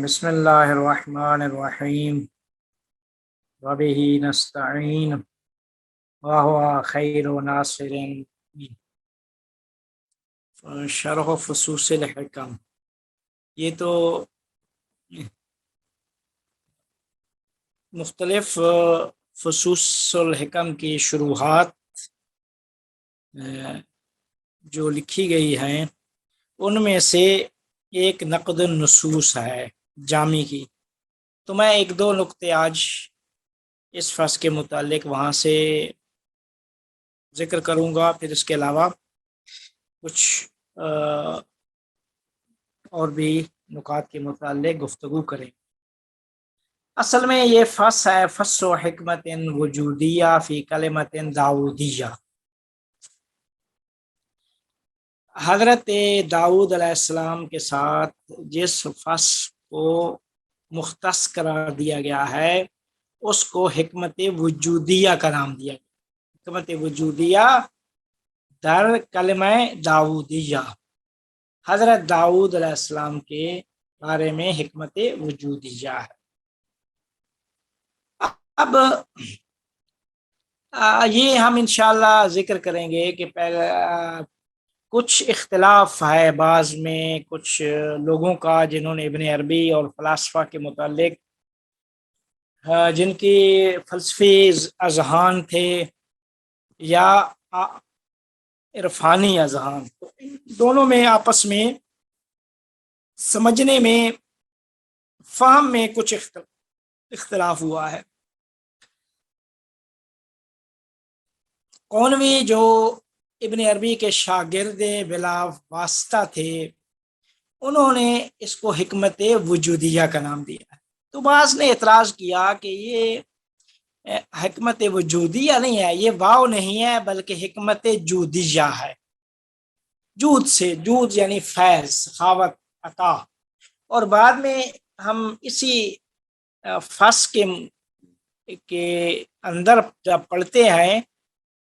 بسم اللہ الرحمن الرحیم وبہ نستعین وہو خیر ناصر شرح فصوص الحکم۔ یہ تو مختلف فصوص الحکم کی شروحات جو لکھی گئی ہیں ان میں سے ایک نقد النصوص ہے جامی کی، تو میں ایک دو نقطے آج اس فصل کے متعلق وہاں سے ذکر کروں گا، پھر اس کے علاوہ کچھ اور بھی نکات کے متعلق گفتگو کریں۔ اصل میں یہ فصل ہے فصل و حکمت وجودیہ فی کلمت داودیہ۔ حضرت داؤد علیہ السلام کے ساتھ جس فصل کو مختص قرار دیا گیا ہے اس کو حکمت وجودیہ کا نام دیا گیا۔ حکمت وجودیہ در کلمہ داودیہ، حضرت داؤد علیہ السلام کے بارے میں حکمت وجودیہ ہے۔ اب یہ ہم انشاءاللہ ذکر کریں گے کہ پہلے کچھ اختلاف ہے بعض میں کچھ لوگوں کا جنہوں نے ابن عربی اور فلاسفہ کے متعلق جن کی فلسفی اذہان تھے یا عرفانی اذہان، دونوں میں آپس میں سمجھنے میں فہم میں کچھ اختلاف ہوا ہے۔ قونوی جو ابن عربی کے شاگرد بلا واسطہ تھے انہوں نے اس کو حکمت وجودیہ کا نام دیا ہے، تو بعض نے اعتراض کیا کہ یہ حکمت وجودیہ نہیں ہے، یہ واو نہیں ہے بلکہ حکمت جودیہ ہے۔ جود سے، جود یعنی فیض، سخاوت، عطا۔ اور بعد میں ہم اسی فصل کے اندر جب پڑھتے ہیں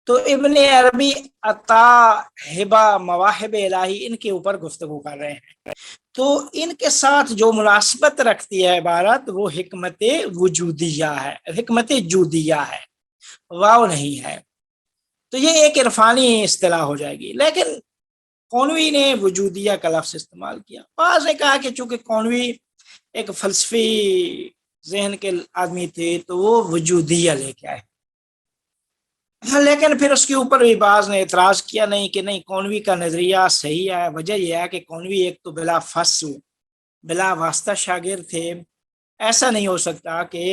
تو ابن عربی عطا، ہبہ، مواہب الہی ان کے اوپر گفتگو کر رہے ہیں، تو ان کے ساتھ جو مناسبت رکھتی ہے عبارت وہ حکمت وجودیہ ہے، حکمت جودیہ ہے، واو نہیں ہے۔ تو یہ ایک عرفانی اصطلاح ہو جائے گی، لیکن قونوی نے وجودیہ کا لفظ استعمال کیا۔ بعض نے کہا کہ چونکہ قونوی ایک فلسفی ذہن کے آدمی تھے تو وہ وجودیہ لے کے آئے، لیکن پھر اس کے اوپر بھی بعض نے اعتراض کیا نہیں کہ نہیں، قونوی کا نظریہ صحیح ہے۔ وجہ یہ ہے کہ قونوی ایک تو بلا فصل بلا واسطہ شاگرد تھے، ایسا نہیں ہو سکتا کہ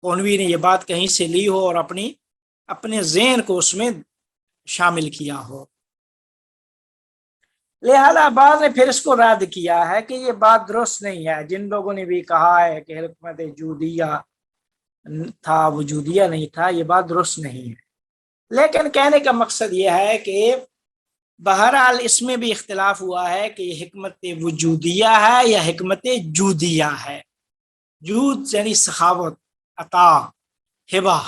قونوی نے یہ بات کہیں سے لی ہو اور اپنے ذہن کو اس میں شامل کیا ہو۔ لہذا بعض نے پھر اس کو رد کیا ہے کہ یہ بات درست نہیں ہے۔ جن لوگوں نے بھی کہا ہے کہ حکمت جودیہ تھا وجودیہ نہیں تھا، یہ بات درست نہیں ہے، لیکن کہنے کا مقصد یہ ہے کہ بہرحال اس میں بھی اختلاف ہوا ہے کہ یہ حکمت وجودیہ ہے یا حکمت جودیہ ہے۔ جود یعنی سخاوت، عطا، ہبہ۔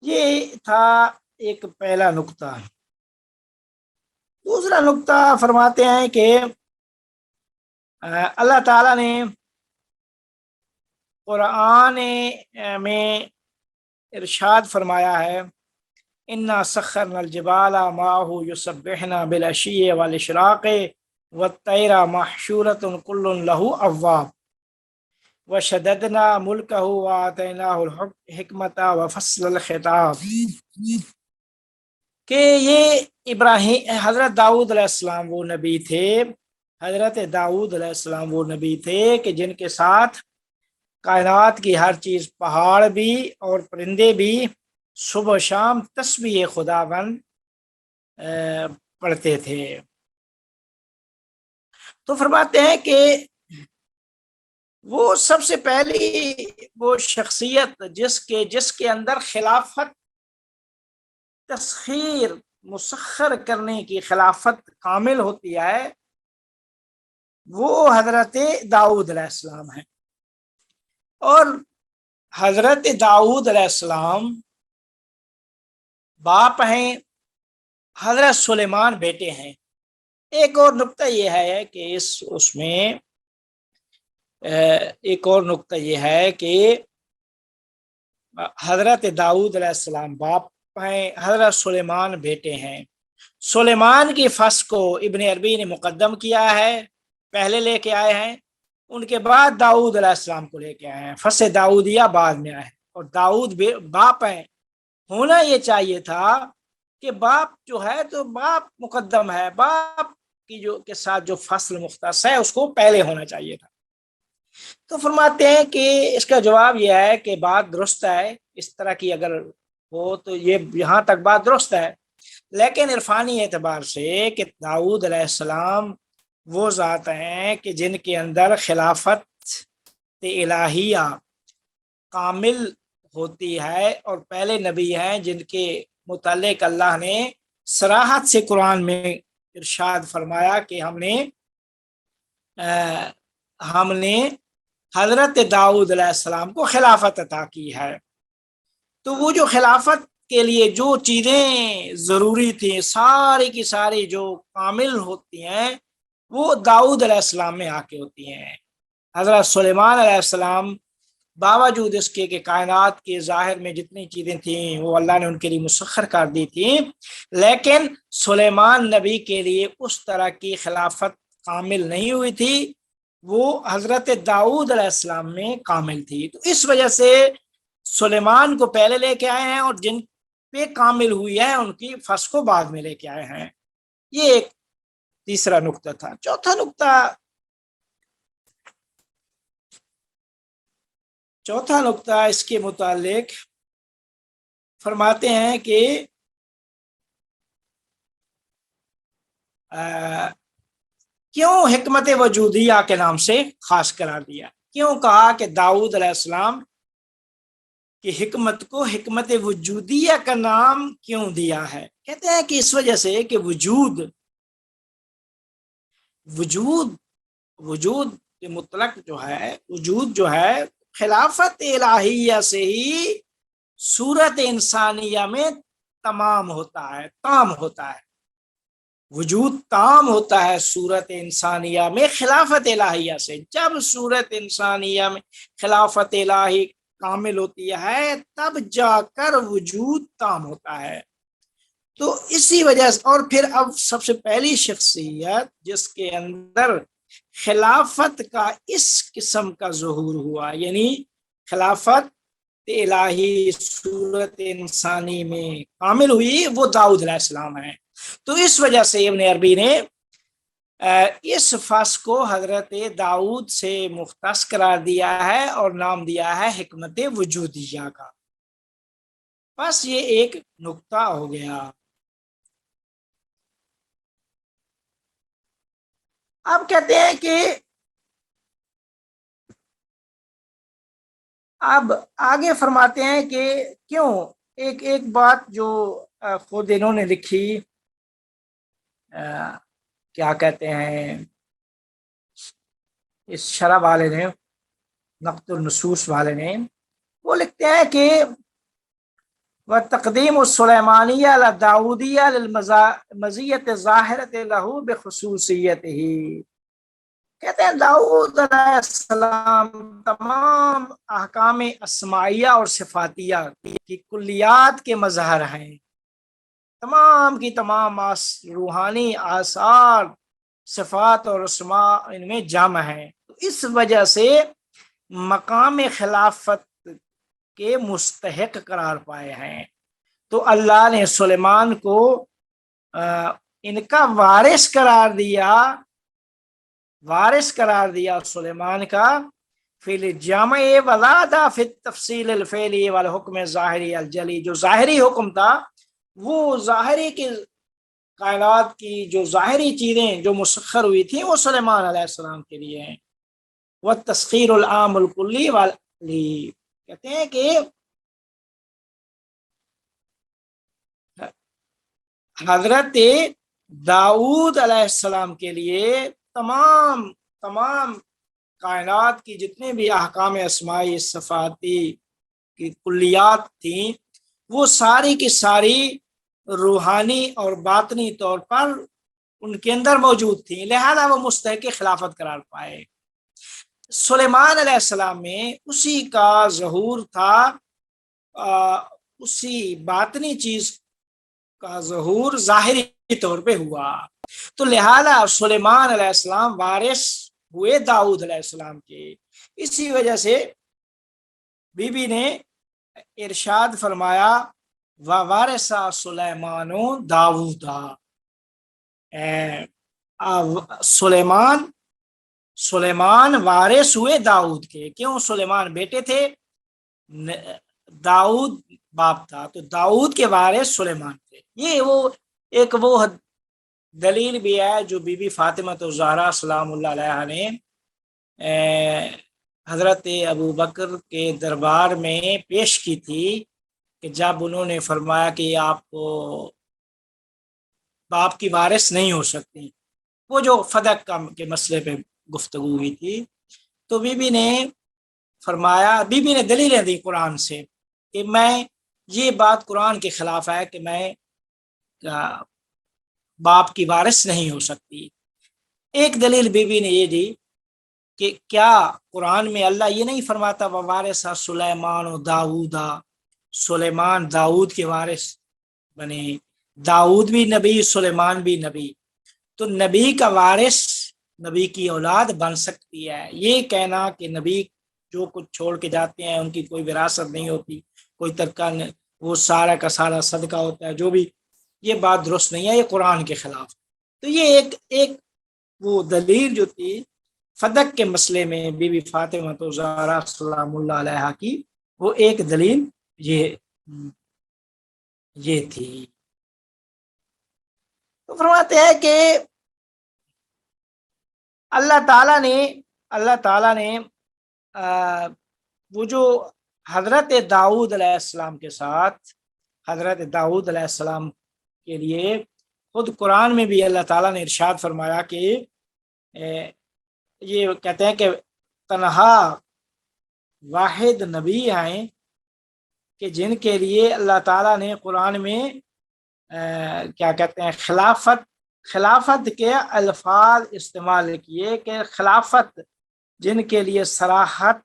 یہ تھا ایک پہلا نقطہ۔ دوسرا نقطہ فرماتے ہیں کہ اللہ تعالیٰ نے قرآن میں ارشاد فرمایا ہے انا سخرنا الجبال معه يسبحن بالعشي والاشراق والطير محشورة كل له اواب وشددنا ملكه وآتيناه الحكمة وفصل الخطاب، کہ یہ حضرت داؤد علیہ السلام وہ نبی تھے، حضرت داؤد علیہ السلام وہ نبی تھے کہ جن کے ساتھ کائنات کی ہر چیز، پہاڑ بھی اور پرندے بھی صبح و شام تسبیح خداوند پڑھتے تھے۔ تو فرماتے ہیں کہ وہ سب سے پہلی وہ شخصیت جس کے اندر خلافت، تسخیر، مسخر کرنے کی خلافت کامل ہوتی ہے، وہ حضرت داؤد علیہ السلام ہیں۔ اور حضرت داؤد علیہ السلام باپ ہیں، حضرت سلیمان بیٹے ہیں۔ ایک اور نقطہ یہ ہے کہ اس میں ایک اور نقطہ یہ ہے کہ حضرت داؤد علیہ السلام باپ ہیں، حضرت سلیمان بیٹے ہیں۔ سلیمان کی فص کو ابن عربی نے مقدم کیا ہے، پہلے لے کے آئے ہیں، ان کے بعد داؤد علیہ السلام کو لے کے آئے ہیں، فص داؤدیہ بعد میں آئے، اور داؤد باپ ہیں۔ ہونا یہ چاہیے تھا کہ باپ جو ہے تو باپ مقدم ہے، باپ کی جو کے ساتھ جو فصل مختص ہے اس کو پہلے ہونا چاہیے تھا۔ تو فرماتے ہیں کہ اس کا جواب یہ ہے کہ بات درست ہے، اس طرح کی اگر ہو تو یہ یہاں تک بات درست ہے، لیکن عرفانی اعتبار سے کہ داؤد علیہ السلام وہ ذات ہیں کہ جن کے اندر خلافت الہیہ کامل ہوتی ہے، اور پہلے نبی ہیں جن کے متعلق اللہ نے صراحت سے قرآن میں ارشاد فرمایا کہ ہم نے حضرت داؤد علیہ السلام کو خلافت عطا کی ہے۔ تو وہ جو خلافت کے لیے جو چیزیں ضروری تھیں ساری کی ساری جو کامل ہوتی ہیں وہ داؤد علیہ السلام میں آ کے ہوتی ہیں۔ حضرت سلیمان علیہ السلام باوجود اس کے کہ کائنات کے ظاہر میں جتنی چیزیں تھیں وہ اللہ نے ان کے لیے مسخر کر دی تھیں، لیکن سلیمان نبی کے لیے اس طرح کی خلافت کامل نہیں ہوئی تھی، وہ حضرت داؤد علیہ السلام میں کامل تھی۔ تو اس وجہ سے سلیمان کو پہلے لے کے آئے ہیں، اور جن پہ کامل ہوئی ہے ان کی فصل کو بعد میں لے کے آئے ہیں۔ یہ ایک تیسرا نقطہ تھا۔ چوتھا نقطہ اس کے متعلق فرماتے ہیں کہ کیوں حکمت وجودیہ کے نام سے خاص قرار دیا، کیوں کہا کہ داؤد علیہ السلام کی حکمت کو حکمت وجودیہ کا نام کیوں دیا ہے؟ کہتے ہیں کہ اس وجہ سے کہ وجود مطلق جو ہے، وجود جو ہے خلافت الہیہ سے ہی صورت انسانیہ میں تام ہوتا ہے۔ وجود تام ہوتا ہے صورت انسانیہ میں خلافت الہیہ سے۔ جب صورت انسانیہ میں خلافت الہی کامل ہوتی ہے تب جا کر وجود تام ہوتا ہے۔ تو اسی وجہ سے، اور پھر اب سب سے پہلی شخصیت جس کے اندر خلافت کا اس قسم کا ظہور ہوا، یعنی خلافت الہی صورت انسانی میں کامل ہوئی، وہ داؤد علیہ السلام ہے۔ تو اس وجہ سے ابن عربی نے اس فصل کو حضرت داؤد سے مختص قرار دیا ہے اور نام دیا ہے حکمت وجودیہ کا۔ بس یہ ایک نقطہ ہو گیا۔ اب کہتے ہیں کہ اب آگے فرماتے ہیں کہ کیوں، ایک بات جو خود انہوں نے لکھی، کیا کہتے ہیں اس شرح والے نے، نقد النصوص والے نے، وہ لکھتے ہیں کہ وَتَقْدِيمُ السُّلَيْمَانِيَّةِ عَلَى الدَّاوُودِيَّةِ لِلْمَزِيَّةِ الظَّاهِرَةِ لَهُ بِخُصُوصِيَّتِهِ۔ کہتے ہیں داؤد علیہ السلام تمام احکام اسمائیہ اور صفاتیہ کی کلیات کے مظہر ہیں، تمام کی تمام روحانی آثار صفات اور اسماء ان میں جمع ہیں۔ اس وجہ سے مقام خلافت کے مستحق قرار پائے ہیں۔ تو اللہ نے سلیمان کو ان کا وارث قرار دیا سلیمان کا، فی الجامع ولادا فی التفصیل الفعلی والحکم ظاہری الجلی۔ جو ظاہری حکم تھا وہ ظاہری کی کائنات کی جو ظاہری چیزیں جو مسخر ہوئی تھیں وہ سلیمان علیہ السلام کے لیے ہیں۔ والتسخیر العام الکلی والی، کہتے ہیں کہ حضرت داؤد علیہ السلام کے لیے تمام کائنات کی جتنے بھی احکام اسمائی صفاتی کی کلیات تھیں وہ ساری کی ساری روحانی اور باطنی طور پر ان کے اندر موجود تھیں، لہذا وہ مستحق خلافت قرار پائے۔ سلیمان علیہ السلام میں اسی کا ظہور تھا، اسی باطنی چیز کا ظہور ظاہری طور پہ ہوا، تو لہذا سلیمان علیہ السلام وارث ہوئے داؤد علیہ السلام کے۔ اسی وجہ سے بی بی نے ارشاد فرمایا وَوَارِثَ سُلَيْمَانُ داؤدا، سلیمان وارث ہوئے داؤد کے۔ کیوں؟ سلیمان بیٹے تھے، داؤد باپ تھا، تو داؤد کے وارث سلیمان تھے۔ یہ وہ دلیل بھی ہے جو بی بی فاطمہ الزہرا سلام اللہ علیہا نے حضرت ابو بکر کے دربار میں پیش کی تھی، کہ جب انہوں نے فرمایا کہ آپ کو باپ کی وارث نہیں ہو سکتی، وہ جو فدق کے مسئلے پہ گفتگو ہوئی تھی، تو بی بی نے فرمایا، بی بی نے دلیلیں دی قرآن سے کہ میں یہ بات قرآن کے خلاف ہے کہ میں باپ کی وارث نہیں ہو سکتی۔ ایک دلیل بی بی نے یہ دی کہ کیا قرآن میں اللہ یہ نہیں فرماتا وَوَارِثَ سُلَيْمَانُ داؤدا، سلیمان داؤد کے وارث بنے، داؤد بھی نبی، سلیمان بھی نبی، تو نبی کا وارث نبی کی اولاد بن سکتی ہے۔ یہ کہنا کہ نبی جو کچھ چھوڑ کے جاتے ہیں ان کی کوئی وراثت نہیں ہوتی، کوئی ترکہ، وہ سارا کا سارا صدقہ ہوتا ہے، جو بھی، یہ بات درست نہیں ہے، یہ قرآن کے خلاف۔ تو یہ ایک وہ دلیل جو تھی فدق کے مسئلے میں بی بی فاطمہ الزہرا سلام اللہ علیہا کی، وہ ایک دلیل یہ تھی۔ تو فرماتے ہیں کہ اللہ تعالیٰ نے وہ جو حضرت داؤد علیہ السلام کے ساتھ، حضرت داؤد علیہ السلام کے لیے خود قرآن میں بھی اللہ تعالیٰ نے ارشاد فرمایا کہ یہ کہتے ہیں کہ تنہا واحد نبی ہیں کہ جن کے لیے اللہ تعالیٰ نے قرآن میں کیا کہتے ہیں خلافت کے الفاظ استعمال کیے، کہ خلافت جن کے لیے صراحت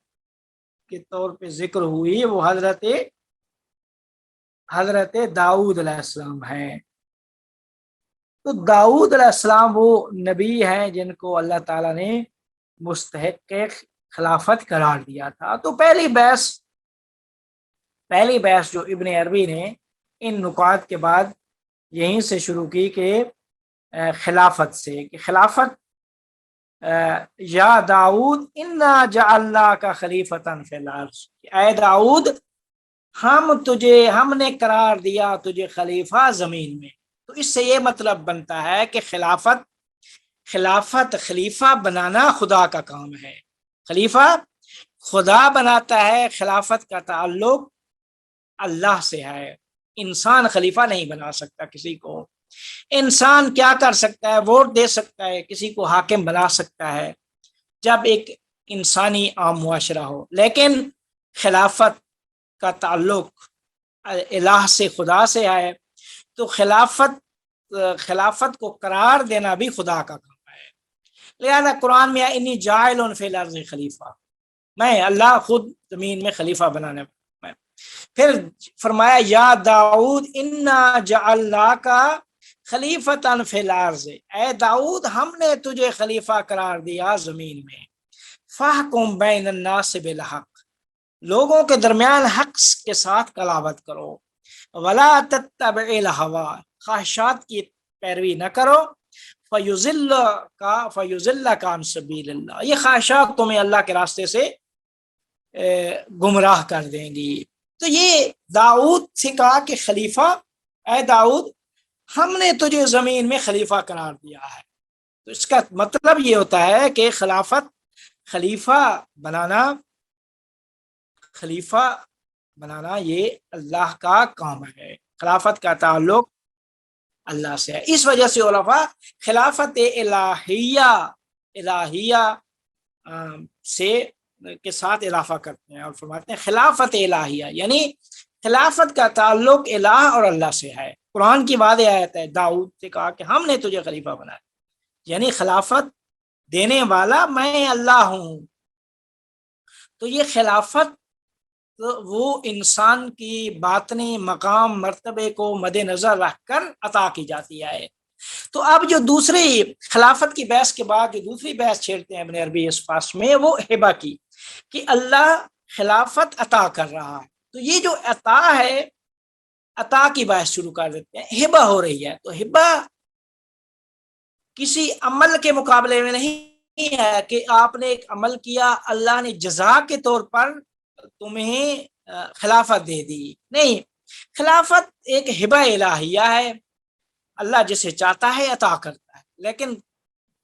کے طور پہ ذکر ہوئی وہ حضرت داؤد علیہ السلام ہیں۔ تو داؤد علیہ السلام وہ نبی ہیں جن کو اللہ تعالیٰ نے مستحق خلافت قرار دیا تھا۔ تو پہلی بحث جو ابن عربی نے ان نکات کے بعد یہیں سے شروع کی کہ خلافت سے، کہ خلافت یا داؤد انا جعلناک خلیفتاً فی الارض، اے داؤد ہم نے قرار دیا تجھے خلیفہ زمین میں۔ تو اس سے یہ مطلب بنتا ہے کہ خلیفہ بنانا خدا کا کام ہے، خلیفہ خدا بناتا ہے، خلافت کا تعلق اللہ سے ہے۔ انسان خلیفہ نہیں بنا سکتا کسی کو۔ انسان کیا کر سکتا ہے؟ ووٹ دے سکتا ہے، کسی کو حاکم بنا سکتا ہے جب ایک انسانی عام معاشرہ ہو، لیکن خلافت کا تعلق الہ سے، خدا سے ہے، تو خلافت کو قرار دینا بھی خدا کا کام ہے۔ لہذا قرآن میں انی جاعل فی الارض خلیفہ، میں اللہ خود زمین میں خلیفہ بنانے والا۔ پھر فرمایا یا داؤد انا جعلناک خلیفتاً فی الارض، اے داؤد ہم نے تجھے خلیفہ قرار دیا زمین میں، فاحکم بین الناس بالحق، لوگوں کے درمیان حق کے ساتھ کلابت کرو، ولا تتبع الہوا، خواہشات کی پیروی نہ کرو، فیضلک عن سبیل اللہ، یہ خواہشات تمہیں اللہ کے راستے سے گمراہ کر دیں گی۔ تو یہ داؤد سے کہا کہ خلیفہ، اے داؤد ہم نے تجھے زمین میں خلیفہ قرار دیا ہے۔ تو اس کا مطلب یہ ہوتا ہے کہ خلیفہ بنانا یہ اللہ کا کام ہے، خلافت کا تعلق اللہ سے ہے۔ اس وجہ سے علماء خلافت الہیہ سے کے ساتھ اضافہ کرتے ہیں اور فرماتے ہیں خلافت الہیہ، یعنی خلافت کا تعلق الہ اور اللہ سے ہے۔ قرآن کی واضح آیت ہے، داؤد سے کہا کہ ہم نے تجھے خلیفہ بنایا، یعنی خلافت دینے والا میں اللہ ہوں۔ تو یہ خلافت وہ انسان کی باطنی مقام مرتبے کو مد نظر رکھ کر عطا کی جاتی ہے۔ تو اب جو دوسری خلافت کی بحث کے بعد جو دوسری بحث چھیڑتے ہیں ابن عربی اس پاس میں، وہ ہبہ کی، کہ اللہ خلافت عطا کر رہا ہے۔ تو یہ جو عطا ہے، عطا کی بحث شروع کر دیتے ہیں، ہبہ ہو رہی ہے۔ تو ہبہ کسی عمل کے مقابلے میں نہیں ہے کہ آپ نے ایک عمل کیا، اللہ نے جزا کے طور پر تمہیں خلافت دے دی، نہیں، خلافت ایک ہبہ الہیہ ہے، اللہ جسے چاہتا ہے عطا کرتا ہے، لیکن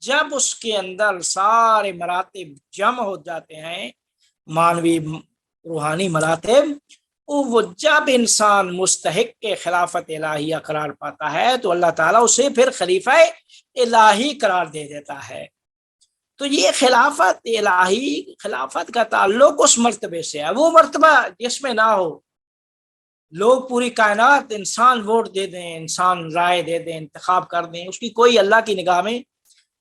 جب اس کے اندر سارے مراتب جمع ہو جاتے ہیں، مانوی روحانی مراتب، وہ جب انسان مستحق کے خلافت الہیہ قرار پاتا ہے تو اللہ تعالیٰ اسے پھر خلیفہ الہی قرار دے دیتا ہے۔ تو یہ خلافت الہی، خلافت کا تعلق اس مرتبے سے ہے، وہ مرتبہ جس میں نہ ہو لوگ پوری کائنات انسان ووٹ دے دیں، انسان رائے دے دیں، انتخاب کر دیں، اس کی کوئی اللہ کی نگاہ میں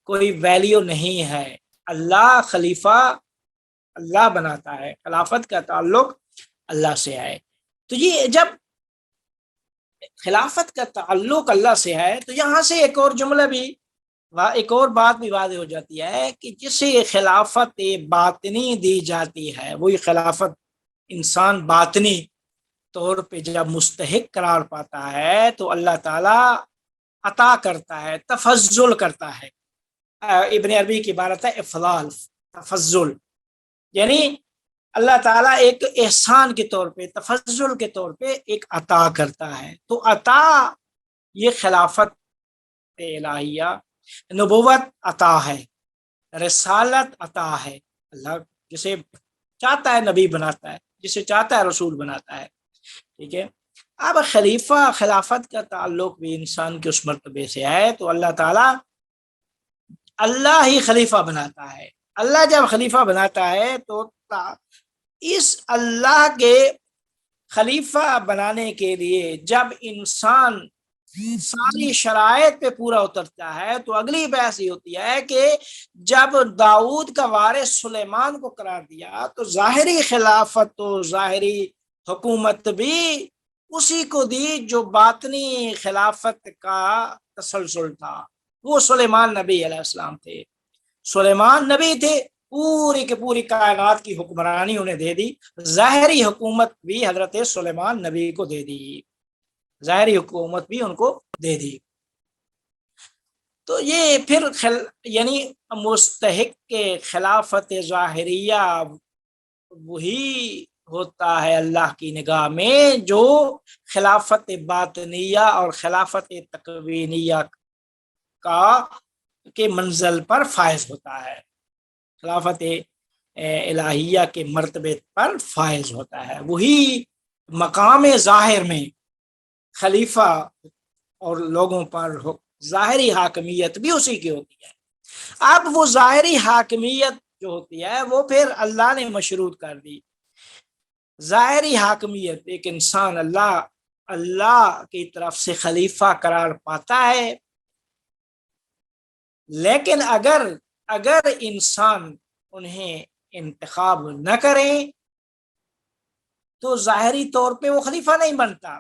کوئی ویلیو نہیں ہے۔ اللہ خلیفہ اللہ بناتا ہے، خلافت کا تعلق اللہ سے ہے۔ تو یہ جب خلافت کا تعلق اللہ سے ہے تو یہاں سے ایک اور جملہ بھی، ایک اور بات بھی واضح ہو جاتی ہے کہ جسے خلافت باطنی دی جاتی ہے، وہی خلافت انسان باطنی طور پہ جب مستحق قرار پاتا ہے تو اللہ تعالیٰ عطا کرتا ہے، تفضل کرتا ہے۔ ابن عربی کی عبارت ہے افضال، تفضل، یعنی اللہ تعالیٰ ایک احسان کے طور پہ، تفضل کے طور پہ ایک عطا کرتا ہے۔ تو عطا یہ خلافت الہیہ، نبوت عطا ہے، رسالت عطا ہے، اللہ جسے چاہتا ہے نبی بناتا ہے، جسے چاہتا ہے رسول بناتا ہے، ٹھیک ہے۔ اب خلیفہ خلافت کا تعلق بھی انسان کے اس مرتبے سے ہے، تو اللہ تعالیٰ اللہ ہی خلیفہ بناتا ہے۔ اللہ جب خلیفہ بناتا ہے تو اس اللہ کے خلیفہ بنانے کے لیے جب انسان ساری شرائط پہ پورا اترتا ہے تو اگلی بحث یہ ہوتی ہے کہ جب داؤد کا وارث سلیمان کو قرار دیا تو ظاہری خلافت و ظاہری حکومت بھی اسی کو دی جو باطنی خلافت کا تسلسل تھا، وہ سلیمان نبی علیہ السلام تھے۔ سلیمان نبی تھے، پوری کے پوری کائنات کی حکمرانی انہیں دے دی، ظاہری حکومت بھی حضرت سلیمان نبی کو دے دی، ظاہری حکومت بھی ان کو دے دی۔ تو یہ پھر یعنی مستحق کے خلافت ظاہریہ وہی ہوتا ہے اللہ کی نگاہ میں جو خلافت باطنیہ اور خلافت تکوینیہ کے منزل پر فائز ہوتا ہے، خلافت الہیہ کے مرتبے پر فائز ہوتا ہے۔ وہی مقام ظاہر میں خلیفہ اور لوگوں پر ظاہری حاکمیت بھی اسی کی ہوتی ہے۔ اب وہ ظاہری حاکمیت جو ہوتی ہے وہ پھر اللہ نے مشروط کر دی۔ ظاہری حاکمیت ایک انسان اللہ کی طرف سے خلیفہ قرار پاتا ہے، لیکن اگر انسان انہیں انتخاب نہ کریں تو ظاہری طور پہ وہ خلیفہ نہیں بنتا،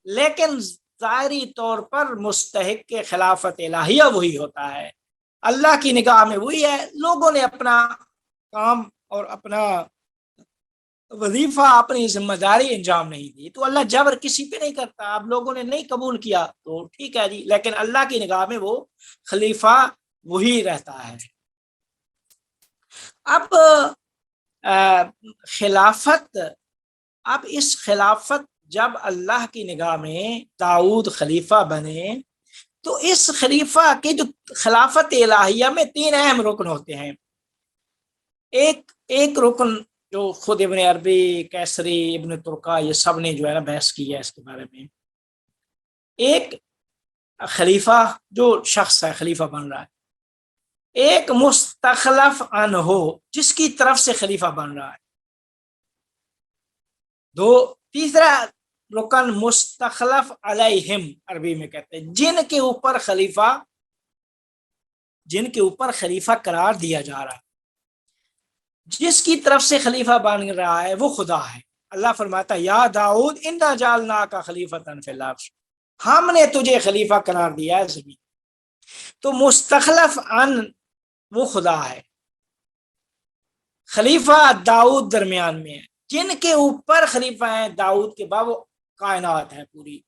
لیکن ظاہری طور پر مستحق کے خلافت الہیہ وہی ہوتا ہے، اللہ کی نگاہ میں وہی ہے۔ لوگوں نے اپنا کام اور اپنا وظیفہ، اپنی ذمہ داری انجام نہیں دی، تو اللہ جبر کسی پہ نہیں کرتا۔ اب لوگوں نے نہیں قبول کیا تو ٹھیک ہے جی، لیکن اللہ کی نگاہ میں وہ خلیفہ وہی رہتا ہے۔ اب اس خلافت جب اللہ کی نگاہ میں داؤد خلیفہ بنے تو اس خلیفہ کے جو خلافت الہیہ میں 3 اہم رکن ہوتے ہیں۔ ایک رکن جو خود ابن عربی، کیسری، ابن ترکا، یہ سب نے جو ہے نا بحث کی ہے اس کے بارے میں۔ ایک خلیفہ جو شخص ہے خلیفہ بن رہا ہے، ایک مستخلف ان ہو جس کی طرف سے خلیفہ بن رہا ہے، دو، تیسرا رکن مستخلف علیہم عربی میں کہتے ہیں، جن کے اوپر خلیفہ قرار دیا جا رہا ہے، جس کی طرف سے خلیفہ بن رہا ہے وہ خدا ہے۔ اللہ فرماتا ہے یا داؤد انا جعلناک خلیفۃ فی الارض، ہم نے تجھے خلیفہ قرار دیا ہے زمین۔ تو مستخلف ان وہ خدا ہے، خلیفہ داؤد درمیان میں ہے، جن کے اوپر خلیفہ ہیں داؤد کے بعد وہ کائنات ہے، پوری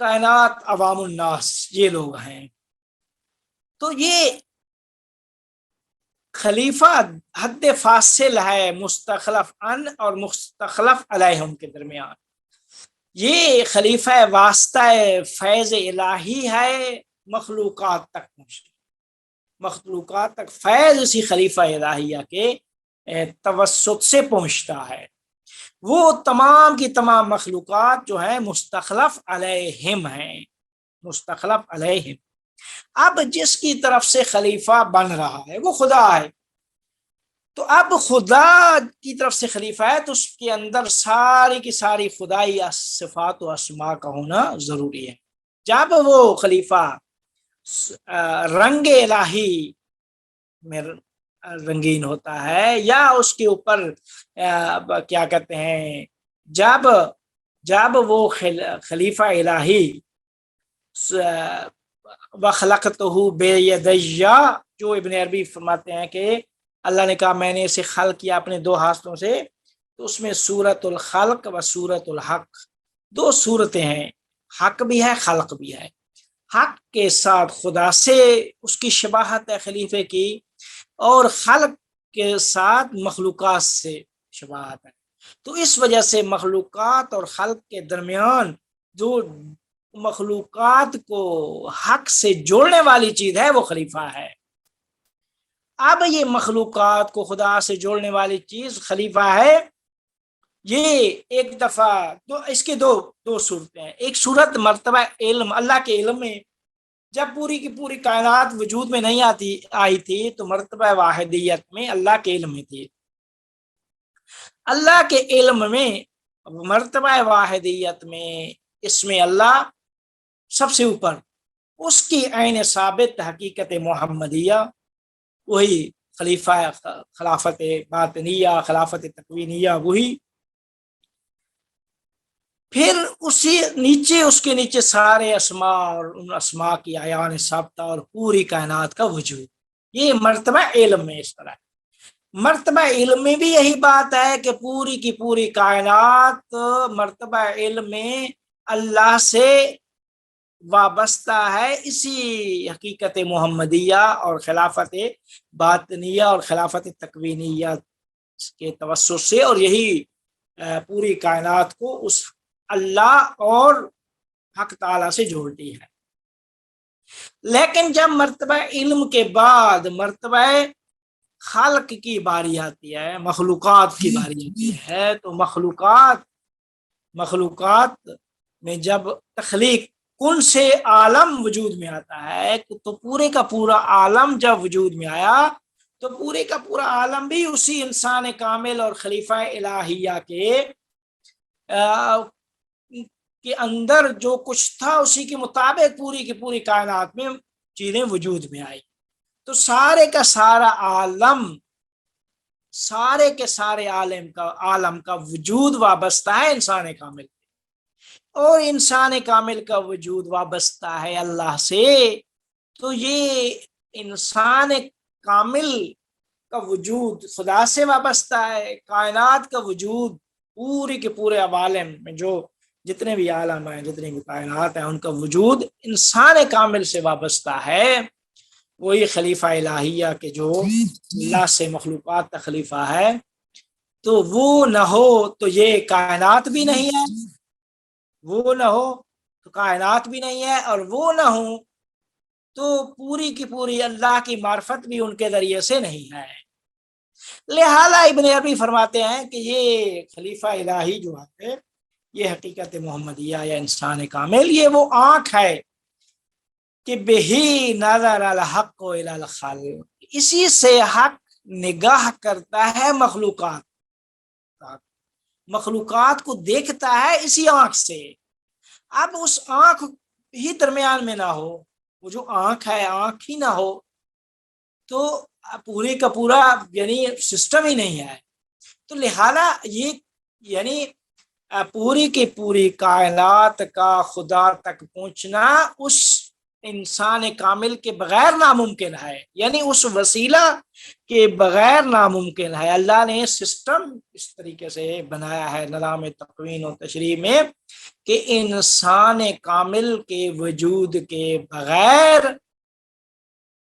کائنات، عوام الناس، یہ لوگ ہیں۔ تو یہ خلیفہ حد فاصل ہے مستخلف ان اور مستخلف علیہم کے درمیان، یہ خلیفہ واسطہ فیض الہی ہے، مخلوقات تک پہنچتی، مخلوقات تک فیض اسی خلیفہ الہیہ کے توسط سے پہنچتا ہے۔ وہ تمام کی تمام مخلوقات جو ہیں مستخلف علیہم ہیں، مستخلف علیہم۔ اب جس کی طرف سے خلیفہ بن رہا ہے وہ خدا ہے، تو اب خدا کی طرف سے خلیفہ ہے تو اس کے اندر ساری کی ساری خدائی صفات و اسماء کا ہونا ضروری ہے۔ جب وہ خلیفہ رنگ الہی میں رنگین ہوتا ہے یا اس کے اوپر کیا کہتے ہیں، جب وہ خلیفہ الہی وخلقتہ بیدی، جو ابن عربی فرماتے ہیں کہ اللہ نے کہا میں نے اسے خلق کیا اپنے دو ہاتھوں سے، تو اس میں سورۃ الخلق و سورۃ الحق، دو صورتیں ہیں، حق بھی ہے خلق بھی ہے۔ حق کے ساتھ خدا سے اس کی شباہت ہے خلیفے کی، اور خلق کے ساتھ مخلوقات سے شباہت ہے۔ تو اس وجہ سے مخلوقات اور خلق کے درمیان جو مخلوقات کو حق سے جوڑنے والی چیز ہے وہ خلیفہ ہے۔ اب یہ مخلوقات کو خدا سے جوڑنے والی چیز خلیفہ ہے، یہ ایک دفعہ اس کے دو صورتیں ہیں۔ ایک صورت مرتبہ علم، اللہ کے علم میں جب پوری کی پوری کائنات وجود میں نہیں آئی تھی تو مرتبہ واحدیت میں اللہ کے علم میں تھی، اللہ کے علم میں مرتبہ واحدیت میں اس میں اللہ سب سے اوپر، اس کی عین ثابت حقیقت محمدیہ، وہی خلیفہ، خلافت باطنیہ، خلافت تکوینیہ وہی، پھر اس کے نیچے سارے اسماء اور ان اسماء کی عیان ثابتہ اور پوری کائنات کا وجود، یہ مرتبہ علم میں اس طرح ہے۔ مرتبہ علم میں بھی یہی بات ہے کہ پوری کی پوری کائنات مرتبہ علم میں اللہ سے وابستہ ہے، اسی حقیقت محمدیہ اور خلافت باطنیہ اور خلافت تکوینیہ کے توسط سے، اور یہی پوری کائنات کو اس اللہ اور حق تعالی سے جوڑتی ہے۔ لیکن جب مرتبہ علم کے بعد مرتبہ خلق کی باری آتی ہے، مخلوقات کی باری آتی ہے، تو مخلوقات میں جب تخلیق کن سے عالم وجود میں آتا ہے، تو پورے کا پورا عالم جب وجود میں آیا تو پورے کا پورا عالم بھی اسی انسان کامل اور خلیفہ الہیہ کے اندر جو کچھ تھا اسی کے مطابق پوری کی پوری کائنات میں چیزیں وجود میں آئی۔ تو سارے کا سارا عالم، سارے کے سارے عالم کا وجود وابستہ ہے انسان کامل، اور انسان کامل کا وجود وابستہ ہے اللہ سے۔ تو یہ انسان کامل کا وجود خدا سے وابستہ ہے، کائنات کا وجود پورے کے پورے عوالم میں جو جتنے بھی عالم ہیں، جتنے بھی کائنات ہیں، ان کا وجود انسان کامل سے وابستہ ہے، وہی خلیفہ الہیہ کے جو اللہ سے مخلوقات کا خلیفہ ہے۔ تو وہ نہ ہو تو یہ کائنات بھی نہیں ہے، وہ نہ ہو تو کائنات بھی نہیں ہے، اور وہ نہ ہو تو پوری کی پوری اللہ کی معرفت بھی ان کے ذریعے سے نہیں ہے۔ لہذا ابن عربی فرماتے ہیں کہ یہ خلیفہ الہی جو ہے، یہ حقیقت محمدیہ یا انسان کامل، یہ وہ آنکھ ہے کہ بہی نظر الحق الی الخلق، اسی سے حق نگاہ کرتا ہے مخلوقات، مخلوقات کو دیکھتا ہے اسی آنکھ سے۔ اب اس آنکھ ہی درمیان میں نہ ہو، وہ جو آنکھ ہے آنکھ ہی نہ ہو تو پورے کا پورا یعنی سسٹم ہی نہیں ہے۔ تو لہذا یہ یعنی پوری کی پوری کائنات کا خدا تک پہنچنا اس انسان کامل کے بغیر ناممکن ہے، یعنی اس وسیلہ کے بغیر ناممکن ہے۔ اللہ نے سسٹم اس طریقے سے بنایا ہے نظام تقوین و تشریح میں کہ انسان کامل کے وجود کے بغیر،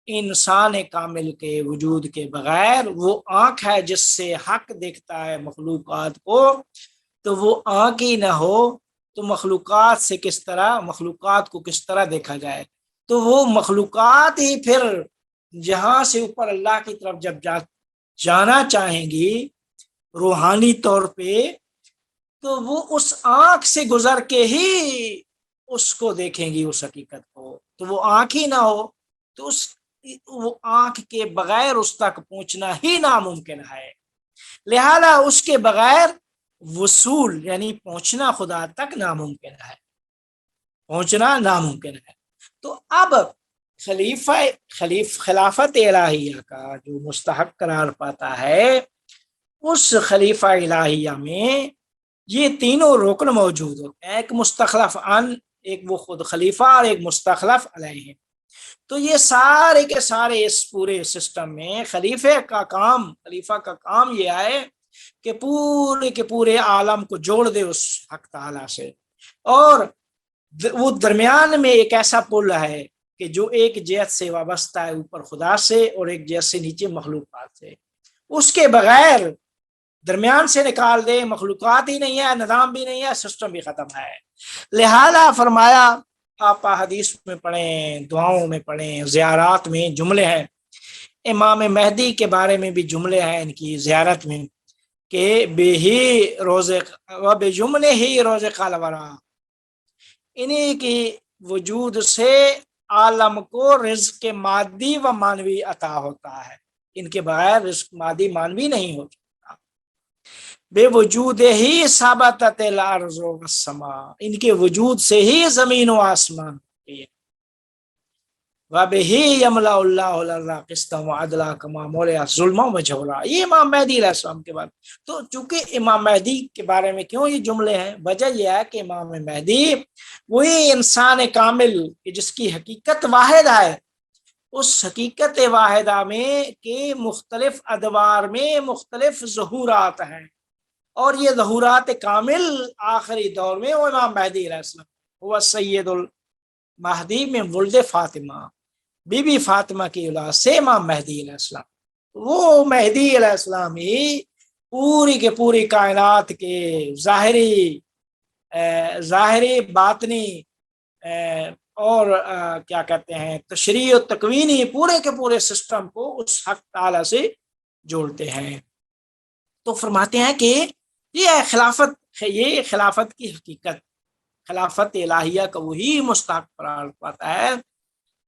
انسان کامل کے وجود کے بغیر وہ آنکھ ہے جس سے حق دیکھتا ہے مخلوقات کو، تو وہ آنکھ ہی نہ ہو تو مخلوقات سے کس طرح، مخلوقات کو کس طرح دیکھا جائے؟ تو وہ مخلوقات ہی پھر جہاں سے اوپر اللہ کی طرف جب جانا چاہیں گی روحانی طور پہ، تو وہ اس آنکھ سے گزر کے ہی اس کو دیکھیں گی، اس حقیقت کو۔ تو وہ آنکھ ہی نہ ہو تو وہ آنکھ کے بغیر اس تک پہنچنا ہی ناممکن ہے، لہذا اس کے بغیر وصول یعنی پہنچنا خدا تک ناممکن ہے، پہنچنا ناممکن ہے۔ تو اب خلافت الہیہ کا جو مستحق قرار پاتا ہے، اس خلیفہ الہیہ میں یہ تینوں رکن موجود ہوتے ہیں، ایک مستخلف عن، ایک وہ خود خلیفہ اور ایک مستخلف علیہ۔ تو یہ سارے کے سارے اس پورے سسٹم میں خلیفہ کا کام یہ ہے کہ پورے کے پورے عالم کو جوڑ دے اس حق تعالیٰ سے، اور وہ درمیان میں ایک ایسا پل ہے کہ جو ایک جہت سے وابستہ ہے اوپر خدا سے اور ایک جہت سے نیچے مخلوقات سے، اس کے بغیر درمیان سے نکال دے مخلوقات ہی نہیں ہے، نظام بھی نہیں ہے، سسٹم بھی ختم ہے۔ لہذا فرمایا، آپ حدیث میں پڑھیں، دعاؤں میں پڑھیں، زیارات میں جملے ہیں، امام مہدی کے بارے میں بھی جملے ہیں ان کی زیارت میں کہ بجملے ہی روز قلورا، انہیں کی وجود سے عالم کو رزق مادی و مانوی عطا ہوتا ہے، ان کے بغیر رزق مادی مانوی نہیں ہو سکتا۔ بے وجود ہی ثابتت الارض والسماء، ان کے وجود سے ہی زمین و آسمان ہوتی ہے۔ وَبِهِ يَمْلَأُ اللَّهُ الْأَرْضَ قِسْطًا وَعَدْلًا كَمَا مُلِئَتْ ظُلْمًا وَجَوْرًا۔ یہ امام مہدی علیہ السلام کے بعد، تو چونکہ امام مہدی کے بارے میں کیوں یہ جملے ہیں، وجہ یہ ہے کہ امام مہدی وہی انسان کامل جس کی حقیقت واحد ہے، اس حقیقت واحدہ میں کہ مختلف ادوار میں مختلف ظہورات ہیں، اور یہ ظہورات کامل آخری دور میں وہ امام مہدی علیہ السلام، وہ سید المہدی میں ولد فاطمہ، بی بی فاطمہ کی اولاد سے امام مہدی علیہ السلام، وہ مہدی علیہ السلام ہی پوری کے پوری کائنات کے ظاہری باطنی اور کیا کہتے ہیں تشریع و تکوینی پورے کے پورے سسٹم کو اس حق تعالی سے جوڑتے ہیں۔ تو فرماتے ہیں کہ یہ خلافت کی حقیقت، خلافت الہیہ کا وہی مستحق قرار پاتا ہے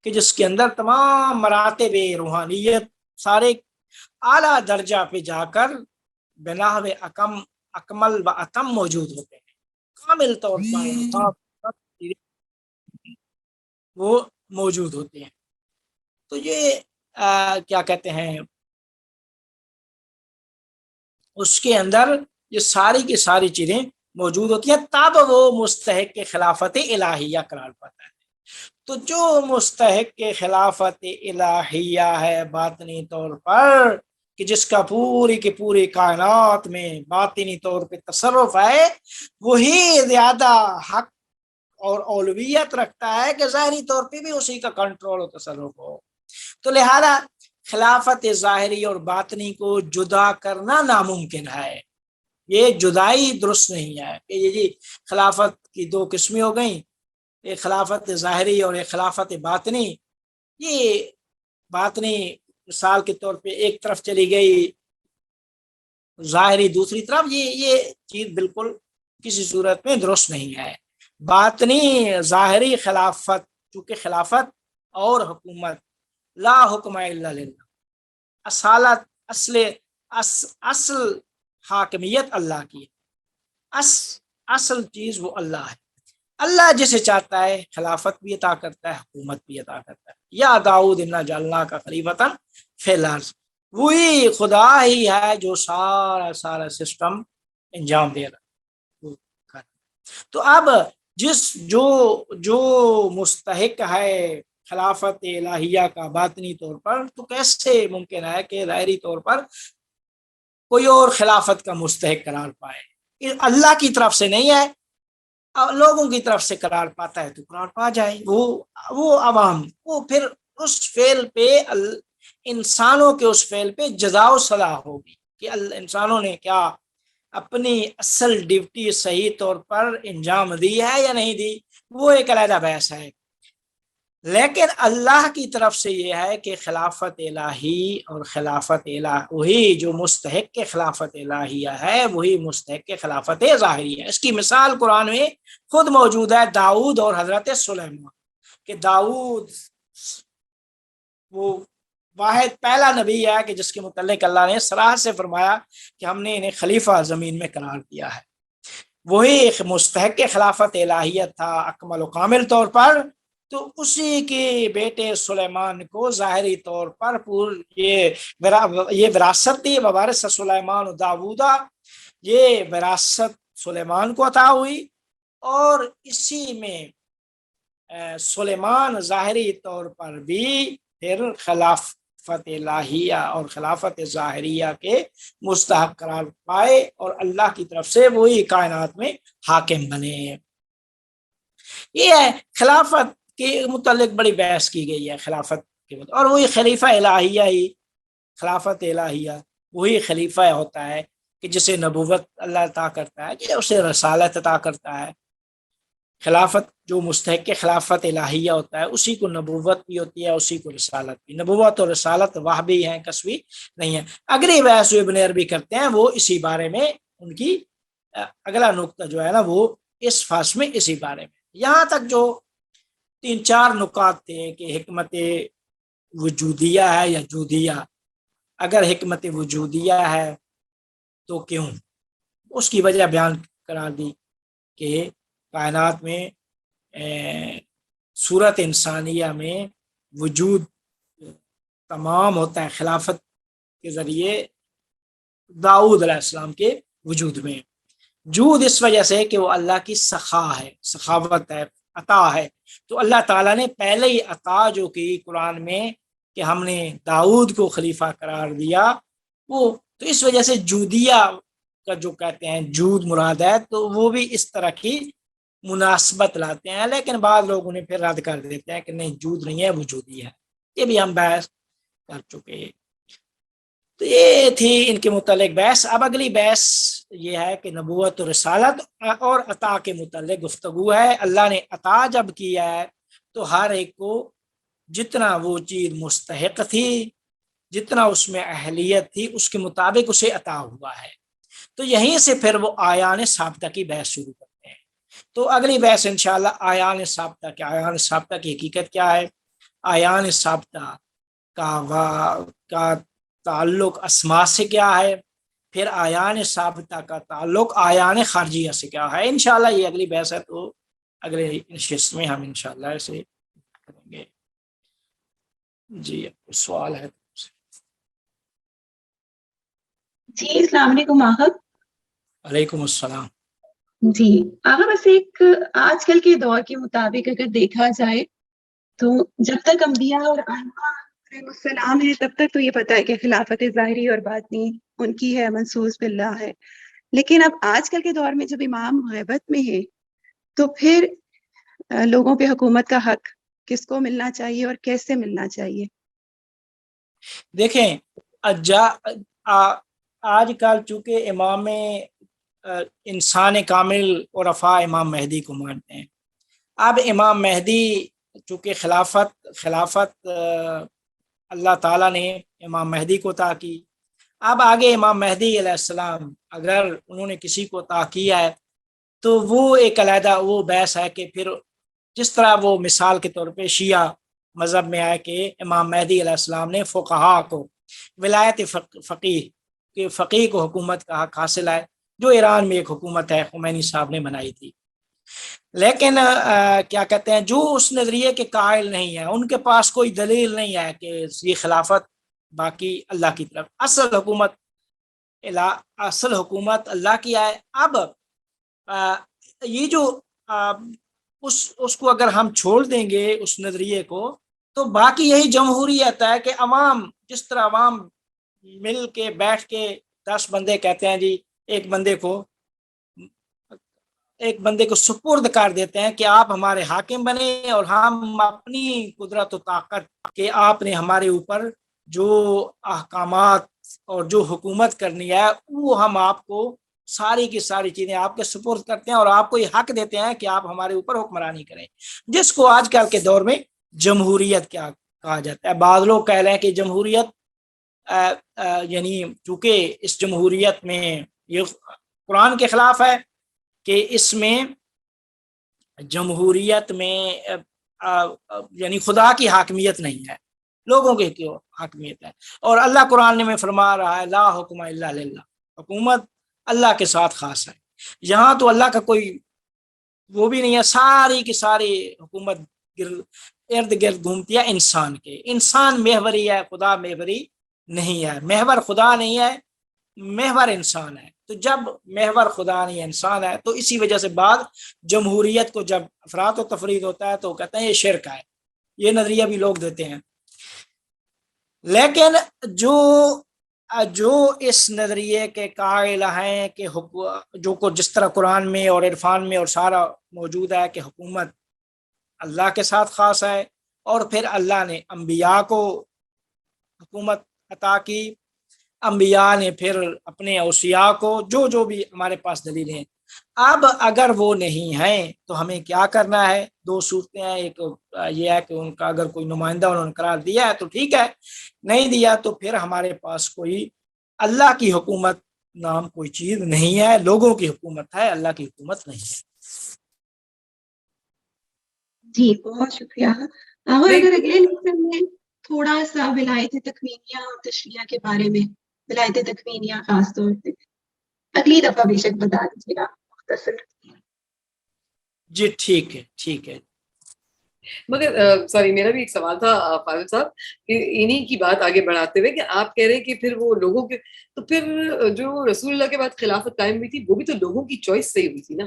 کہ جس کے اندر تمام مراتب روحانیت سارے اعلیٰ درجہ پہ جا کر بنحو اکمل و اتم موجود ہوتے ہیں، کامل طور پر وہ موجود ہوتے ہیں۔ تو یہ کیا کہتے ہیں، اس کے اندر یہ ساری کی ساری چیزیں موجود ہوتی ہیں، تب وہ مستحق خلافت الہیہ قرار پاتا ہے۔ تو جو مستحق خلافت الہیہ ہے باطنی طور پر، کہ جس کا پوری کی پوری کائنات میں باطنی طور پہ تصرف ہے، وہی زیادہ حق اور اولویت رکھتا ہے کہ ظاہری طور پہ بھی اسی کا کنٹرول و تصرف ہو۔ تو لہذا خلافت ظاہری اور باطنی کو جدا کرنا ناممکن ہے، یہ جدائی درست نہیں ہے کہ یہ جی خلافت کی دو قسمیں ہو گئیں، ایک خلافت ظاہری اور ایک خلافت باطنی۔ یہ باطنی مثال کے طور پہ ایک طرف چلی گئی، ظاہری دوسری طرف، یہ چیز بالکل کسی صورت میں درست نہیں ہے۔ باطنی ظاہری خلافت، چونکہ خلافت اور حکومت لا حکم الا للہ، اصالت اصل حاکمیت اللہ کی ہے، اصل چیز وہ اللہ ہے۔ اللہ جسے چاہتا ہے خلافت بھی عطا کرتا ہے، حکومت بھی عطا کرتا ہے۔ یا داؤد انا جعلنا کا خلیفتن فی الارض، وہی خدا ہی ہے جو سارا سسٹم انجام دے رہا ہے۔ تو اب جو مستحق ہے خلافت الہیہ کا باطنی طور پر، تو کیسے ممکن ہے کہ ظاہری طور پر کوئی اور خلافت کا مستحق قرار پائے؟ یہ اللہ کی طرف سے نہیں ہے، لوگوں کی طرف سے قرار پاتا ہے تو قرار پا جائے۔ وہ عوام، وہ پھر اس فعل پہ انسانوں کے اس فعل پہ جزا و سزا ہوگی کہ انسانوں نے کیا اپنی اصل ڈیوٹی صحیح طور پر انجام دی ہے یا نہیں دی، وہ ایک علیحدہ بحث ہے۔ لیکن اللہ کی طرف سے یہ ہے کہ خلافت الہی اور خلافت وہی جو مستحق کے خلافت الہیہ ہے وہی مستحق کے خلافت ظاہری ہے۔ اس کی مثال قرآن میں خود موجود ہے، داؤد اور حضرت سلیمان، کہ داؤد وہ واحد پہلا نبی ہے کہ جس کے متعلق اللہ نے صراحت سے فرمایا کہ ہم نے انہیں خلیفہ زمین میں قرار دیا ہے۔ وہی ایک مستحق خلافت الہیت تھا اکمل و کامل طور پر، تو اسی کے بیٹے سلیمان کو ظاہری طور پر یہ وراثت تھی، ووارث سلیمان و داؤدا، یہ وراثت سلیمان کو عطا ہوئی، اور اسی میں سلیمان ظاہری طور پر بھی پھر خلافت الہیہ اور خلافت ظاہریہ کے مستحق قرار پائے، اور اللہ کی طرف سے وہی کائنات میں حاکم بنے۔ یہ ہے خلافت کے متعلق بڑی بحث کی گئی ہے، خلافت کے متعلق، اور وہی خلیفہ الہیہ ہی، خلافت الہیہ وہی خلیفہ ہوتا ہے کہ جسے نبوت اللہ عطا کرتا ہے، کہ اسے رسالت عطا کرتا ہے۔ خلافت جو مستحق خلافت الہیہ ہوتا ہے اسی کو نبوت بھی ہوتی ہے، اسی کو رسالت بھی۔ نبوت اور رسالت وحبی ہیں، کسبی نہیں ہے۔ اگلی بحث جو ابن عربی کرتے ہیں وہ اسی بارے میں، ان کی اگلا نقطہ جو ہے نا وہ اس فصل میں اسی بارے میں، یہاں تک جو 3-4 نکات تھے کہ حکمت وجودیہ ہے یا جودیہ۔ اگر حکمت وجودیہ ہے تو کیوں، اس کی وجہ بیان قرار دی کہ کائنات میں صورت انسانیہ میں وجود تمام ہوتا ہے خلافت کے ذریعے داؤد علیہ السلام کے وجود میں۔ جود اس وجہ سے کہ وہ اللہ کی سخا ہے، سخاوت ہے، عطا ہے۔ تو اللہ تعالیٰ نے پہلے ہی عطا جو کی قرآن میں کہ ہم نے داؤد کو خلیفہ قرار دیا، وہ تو اس وجہ سے جودیہ کا جو کہتے ہیں جود مراد ہے، تو وہ بھی اس طرح کی مناسبت لاتے ہیں، لیکن بعض لوگ انہیں پھر رد کر دیتے ہیں کہ نہیں جود نہیں ہے، وجودی ہے۔ یہ بھی ہم بحث کر چکے۔ تو یہ تھی ان کے متعلق بحث۔ اب اگلی بحث یہ ہے کہ نبوت و رسالت اور عطا کے متعلق گفتگو ہے۔ اللہ نے عطا جب کیا ہے تو ہر ایک کو جتنا وہ چیز مستحق تھی، جتنا اس میں اہلیت تھی، اس کے مطابق اسے عطا ہوا ہے۔ تو یہیں سے پھر وہ آیان ثابتہ کی بحث شروع کرتے ہیں۔ تو اگلی بحث انشاءاللہ آیان ثابتہ کی، آیان ثابتہ کی حقیقت کیا ہے، آیان ثابتہ کا تعلق اسماء سے کیا ہے، پھر آیان ثابتہ کا تعلق آیان خارجیہ سے کیا ہے۔ انشاءاللہ یہ اگلی بحث ہے، تو اگلے نشست میں ہم انشاءاللہ اسے کریں گے۔ جی سوال ہے؟ جی السلام علیکم آغا۔ وعلیکم السلام۔ جی آغا، بس ایک آج کل کے دور کے مطابق اگر دیکھا جائے تو جب تک انبیاء اور ائمہ علیہ السلام ہے تب تک تو یہ پتہ ہے کہ خلافت ظاہری اور باطنی ان کی ہے، منصوص باللہ ہے۔ لیکن اب آج کل کے دور میں جب امام غیبت میں ہے تو پھر لوگوں پہ حکومت کا حق کس کو ملنا چاہیے اور کیسے ملنا چاہیے؟ دیکھیں آج کل چونکہ امام انسان کامل عرفاء امام مہدی کو مانتے ہیں۔ اب امام مہدی چونکہ خلافت اللہ تعالیٰ نے امام مہدی کو عطا کی، اب آگے امام مہدی علیہ السلام اگر انہوں نے کسی کو عطا کیا ہے تو وہ ایک علیحدہ وہ بحث ہے کہ پھر جس طرح وہ مثال کے طور پہ شیعہ مذہب میں آیا کہ امام مہدی علیہ السلام نے فقہا کو ولایت فقیہ کو حکومت کا حق حاصل ہے، جو ایران میں ایک حکومت ہے خمینی صاحب نے بنائی تھی۔ لیکن کیا کہتے ہیں، جو اس نظریے کے قائل نہیں ہے، ان کے پاس کوئی دلیل نہیں ہے کہ یہ خلافت باقی اللہ کی طرف، اصل حکومت اللہ کی ہے۔ اب یہ جو اس کو اگر ہم چھوڑ دیں گے اس نظریے کو، تو باقی یہی جمہوریت ہے کہ عوام، جس طرح عوام مل کے بیٹھ کے 10 بندے کہتے ہیں جی ایک بندے کو سپرد کر دیتے ہیں کہ آپ ہمارے حاکم بنے، اور ہم اپنی قدرت و طاقت کہ آپ نے ہمارے اوپر جو احکامات اور جو حکومت کرنی ہے وہ ہم آپ کو ساری کی ساری چیزیں آپ کے سپرد کرتے ہیں، اور آپ کو یہ حق دیتے ہیں کہ آپ ہمارے اوپر حکمرانی کریں، جس کو آج کل کے دور میں جمہوریت کیا کہا جاتا ہے۔ بعض لوگ کہہ رہے ہیں کہ جمہوریت یعنی چونکہ اس جمہوریت میں یہ قرآن کے خلاف ہے کہ اس میں جمہوریت میں یعنی خدا کی حاکمیت نہیں ہے، لوگوں کی حاکمیت ہے، اور اللہ قرآن میں فرما رہا ہے لا حکم الا للہ، حکومت اللہ کے ساتھ خاص ہے۔ یہاں تو اللہ کا کوئی وہ بھی نہیں ہے، ساری کی ساری حکومت ارد گرد گھومتی ہے انسان کے، انسان محوری ہے، خدا محوری نہیں ہے، محور خدا نہیں ہے، محور انسان ہے۔ تو جب محور خدا نہیں انسان ہے تو اسی وجہ سے بعد جمہوریت کو جب افراط و تفریط ہوتا ہے تو کہتے ہیں یہ شرک ہے، یہ نظریہ بھی لوگ دیتے ہیں۔ لیکن جو اس نظریے کے قائل ہیں کہ جو جس طرح قرآن میں اور عرفان میں اور سارا موجود ہے کہ حکومت اللہ کے ساتھ خاص ہے، اور پھر اللہ نے انبیاء کو حکومت عطا کی، انبیاء نے پھر اپنے اوصیاء کو، جو بھی ہمارے پاس دلیل ہیں۔ اب اگر وہ نہیں ہیں تو ہمیں کیا کرنا ہے؟ 2 صورتیں ہیں، ایک یہ ہے کہ ان کا اگر کوئی نمائندہ انہوں نے قرار دیا ہے تو ٹھیک ہے، نہیں دیا تو پھر ہمارے پاس کوئی اللہ کی حکومت نام کوئی چیز نہیں ہے، لوگوں کی حکومت ہے، اللہ کی حکومت نہیں ہے۔ جی بہت شکریہ۔ اور اگر اگلے لیکچر میں تھوڑا سا ولایت تکوینیہ اور تشریع کے بارے میں، ولایت تکوینیہ خاص طور پہ اگلی دفعہ بے شک بتا دیجیے گا مختصر۔ جی ٹھیک ہے، ٹھیک ہے۔ مگر سوری، میرا بھی ایک سوال تھا فاضل صاحب کہ انہی کی بات آگے بڑھاتے ہوئے کہ آپ کہہ رہے ہیں کہ پھر وہ لوگوں کے، تو پھر جو رسول اللہ کے بعد خلافت قائم ہوئی تھی وہ بھی تو لوگوں کی چوائس سے ہی ہوئی تھی نا؟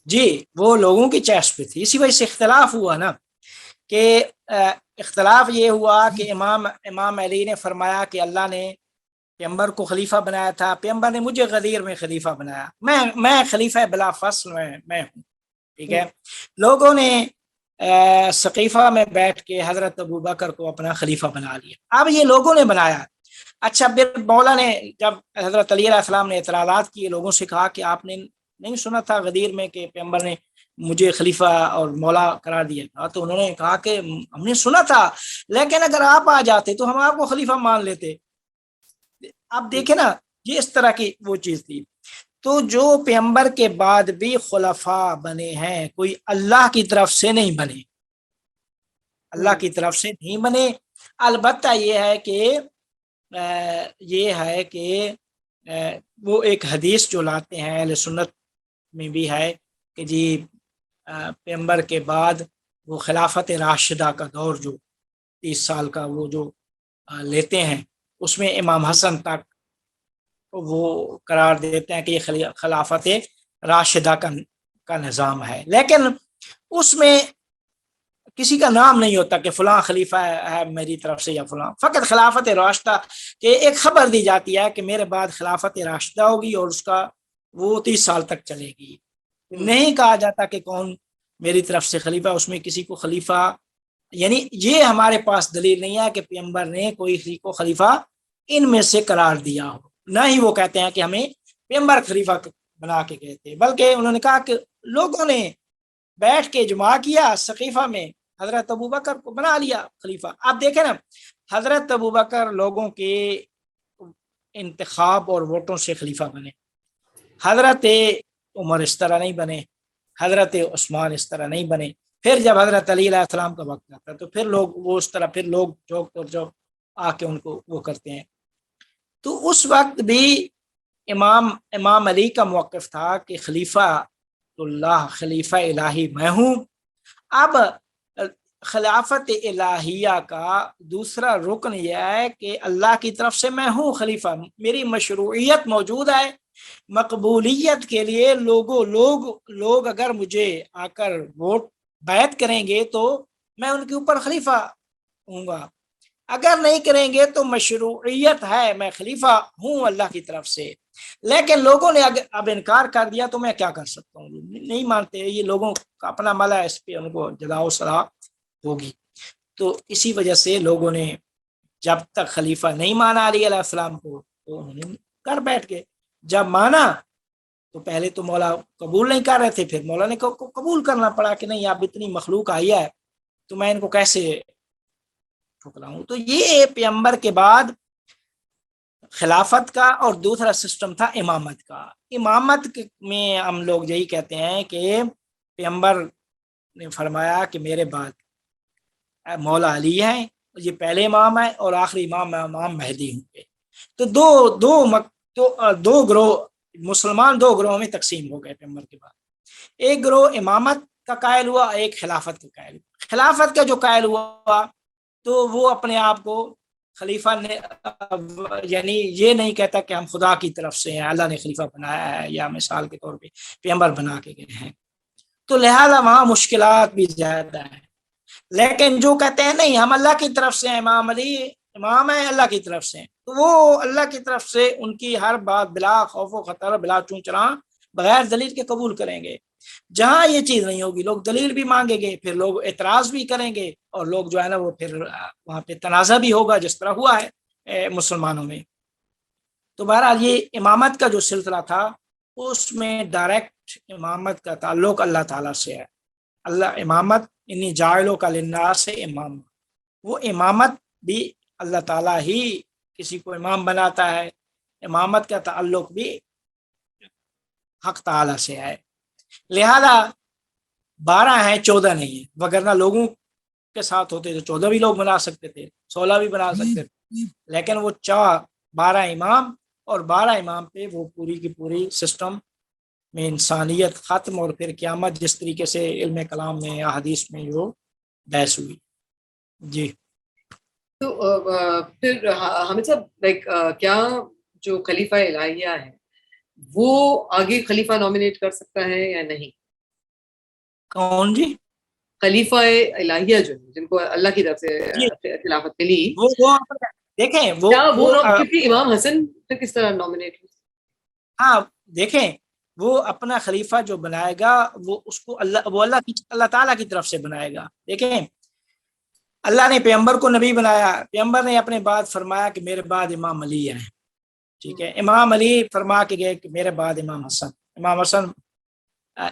جی وہ لوگوں کی چوائس پہ تھی، اسی وجہ سے اختلاف ہوا نا، کہ اختلاف یہ ہوا کہ امام علی نے فرمایا کہ اللہ نے پیغمبر کو خلیفہ بنایا تھا، پیغمبر نے مجھے غدیر میں خلیفہ بنایا، میں خلیفہ بلا فصل میں ہوں، ٹھیک ہے۔ لوگوں نے سقیفہ میں بیٹھ کے حضرت ابو بکر کو اپنا خلیفہ بنا لیا۔ اب یہ لوگوں نے بنایا، اچھا پھر مولا نے جب حضرت علی علیہ السلام نے اعتراضات کیے، لوگوں سے کہا کہ آپ نے نہیں سنا تھا غدیر میں کہ پیغمبر نے مجھے خلیفہ اور مولا قرار دیا تھا؟ تو انہوں نے کہا کہ ہم نے سنا تھا، لیکن اگر آپ آ جاتے تو ہم آپ کو خلیفہ مان لیتے۔ آپ دیکھیں نا، یہ اس طرح کی وہ چیز تھی۔ تو جو پیغمبر کے بعد بھی خلفاء بنے ہیں، کوئی اللہ کی طرف سے نہیں بنے، اللہ کی طرف سے نہیں بنے۔ البتہ یہ ہے کہ وہ ایک حدیث جو لاتے ہیں اہل سنت میں بھی ہے کہ جی پیغمبر کے بعد وہ خلافت راشدہ کا دور جو 30 سال کا وہ جو لیتے ہیں، اس میں امام حسن تک وہ قرار دیتے ہیں کہ یہ خلافت راشدہ کا نظام ہے، لیکن اس میں کسی کا نام نہیں ہوتا کہ فلاں خلیفہ ہے میری طرف سے یا فلاں، فقط خلافت راشدہ کہ ایک خبر دی جاتی ہے کہ میرے بعد خلافت راشدہ ہوگی اور اس کا وہ 30 سال تک چلے گی۔ نہیں کہا جاتا کہ کون میری طرف سے خلیفہ، اس میں کسی کو خلیفہ، یعنی یہ ہمارے پاس دلیل نہیں ہے کہ پیغمبر نے کوئی کسی کو خلیفہ ان میں سے قرار دیا ہو، نہ ہی وہ کہتے ہیں کہ ہمیں پیغمبر خلیفہ بنا کے گئے تھے، بلکہ انہوں نے کہا کہ لوگوں نے بیٹھ کے اجماع کیا سقیفہ میں، حضرت ابوبکر کو بنا لیا خلیفہ۔ آپ دیکھیں نا، حضرت ابوبکر لوگوں کے انتخاب اور ووٹوں سے خلیفہ بنے، حضرت عمر اس طرح نہیں بنے، حضرت عثمان اس طرح نہیں بنے، پھر جب حضرت علی علیہ السلام کا وقت آتا ہے تو پھر لوگ وہ اس طرح پھر لوگ جو آ کے ان کو وہ کرتے ہیں. تو اس وقت بھی امام علی کا موقف تھا کہ خلیفہ اللہ، خلیفہ الہی میں ہوں. اب خلافت الہیہ کا دوسرا رکن یہ ہے کہ اللہ کی طرف سے میں ہوں خلیفہ، میری مشروعیت موجود ہے. مقبولیت کے لیے لوگ اگر مجھے آ کر ووٹ بیعت کریں گے تو میں ان کے اوپر خلیفہ ہوں گا، اگر نہیں کریں گے تو مشروعیت ہے، میں خلیفہ ہوں اللہ کی طرف سے. لیکن لوگوں نے اب انکار کر دیا تو میں کیا کر سکتا ہوں، نہیں مانتے، یہ لوگوں کا اپنا عمل ہے، اس پہ ان کو جزا و سزا ہوگی. تو اسی وجہ سے لوگوں نے جب تک خلیفہ نہیں مانا علی علیہ السلام کو تو انہوں نے کر بیٹھ گئے. جب مانا تو پہلے تو مولا قبول نہیں کر رہے تھے، پھر مولا نے قبول کرنا پڑا کہ نہیں، آپ اتنی مخلوق آئی ہے تو میں ان کو کیسے ٹھکراؤں. تو یہ پیغمبر کے بعد خلافت کا اور دوسرا سسٹم تھا امامت کا. امامت میں ہم لوگ یہی کہتے ہیں کہ پیغمبر نے فرمایا کہ میرے بعد مولا علی ہیں، یہ پہلے امام ہے، اور آخری امام مہدی ہوں گے. تو دو گروہ مسلمان دو گروہوں میں تقسیم ہو گئے پیغمبر کے بعد. ایک گروہ امامت کا قائل ہوا، ایک خلافت کا قائل ہوا. خلافت کا جو قائل ہوا تو وہ اپنے آپ کو خلیفہ نے یعنی یہ نہیں کہتا کہ ہم خدا کی طرف سے ہیں، اللہ نے خلیفہ بنایا ہے یا مثال کے طور پہ پیغمبر بنا کے گئے ہیں، تو لہذا وہاں مشکلات بھی زیادہ ہیں. لیکن جو کہتے ہیں نہیں ہم اللہ کی طرف سے ہیں، امام علی امام ہے اللہ کی طرف سے، تو وہ اللہ کی طرف سے ان کی ہر بات بلا خوف و خطر، بلا چون چرا، بغیر دلیل کے قبول کریں گے. جہاں یہ چیز نہیں ہوگی لوگ دلیل بھی مانگیں گے، پھر لوگ اعتراض بھی کریں گے، اور لوگ جو ہے نا وہ پھر وہاں پہ تنازع بھی ہوگا، جس طرح ہوا ہے مسلمانوں میں. تو بہرحال یہ امامت کا جو سلسلہ تھا اس میں ڈائریکٹ امامت کا تعلق اللہ تعالیٰ سے ہے. اللہ امامت انی جاعلو کا للناس سے امام، وہ امامت بھی اللہ تعالیٰ ہی کسی کو امام بناتا ہے. امامت کا تعلق بھی حق تعالیٰ سے ہے. لہذا 12 ہیں 14 نہیں ہیں، وگرنہ لوگوں کے ساتھ ہوتے تو 14 بھی لوگ بنا سکتے تھے، 16 بھی بنا سکتے تھے، لیکن وہ 12 امام، اور 12 امام پہ وہ پوری کی پوری سسٹم میں انسانیت ختم، اور پھر قیامت جس طریقے سے علم کلام میں یا حدیث میں جو بحث ہوئی. جی تو پھر حامد صاحب لائک کیا جو خلیفہ الہیہ ہے وہ آگے خلیفہ نامینیٹ کر سکتا ہے یا نہیں؟ کون جی؟ خلیفہ الہیہ جو ہے جن کو اللہ کی طرف سے خلافت ملی، وہ دیکھیں وہ کیونکہ امام حسن پھر کس طرح نامینیٹ ہو؟ ہاں دیکھیں وہ اپنا خلیفہ جو بنائے گا وہ اس کو اللہ تعالیٰ کی طرف سے بنائے گا. دیکھیں اللہ نے پیغمبر کو نبی بنایا، پیغمبر نے اپنے بعد فرمایا کہ میرے بعد امام علی ہیں، ٹھیک ہے. امام علی فرما کے گئے کہ میرے بعد امام حسن. امام حسن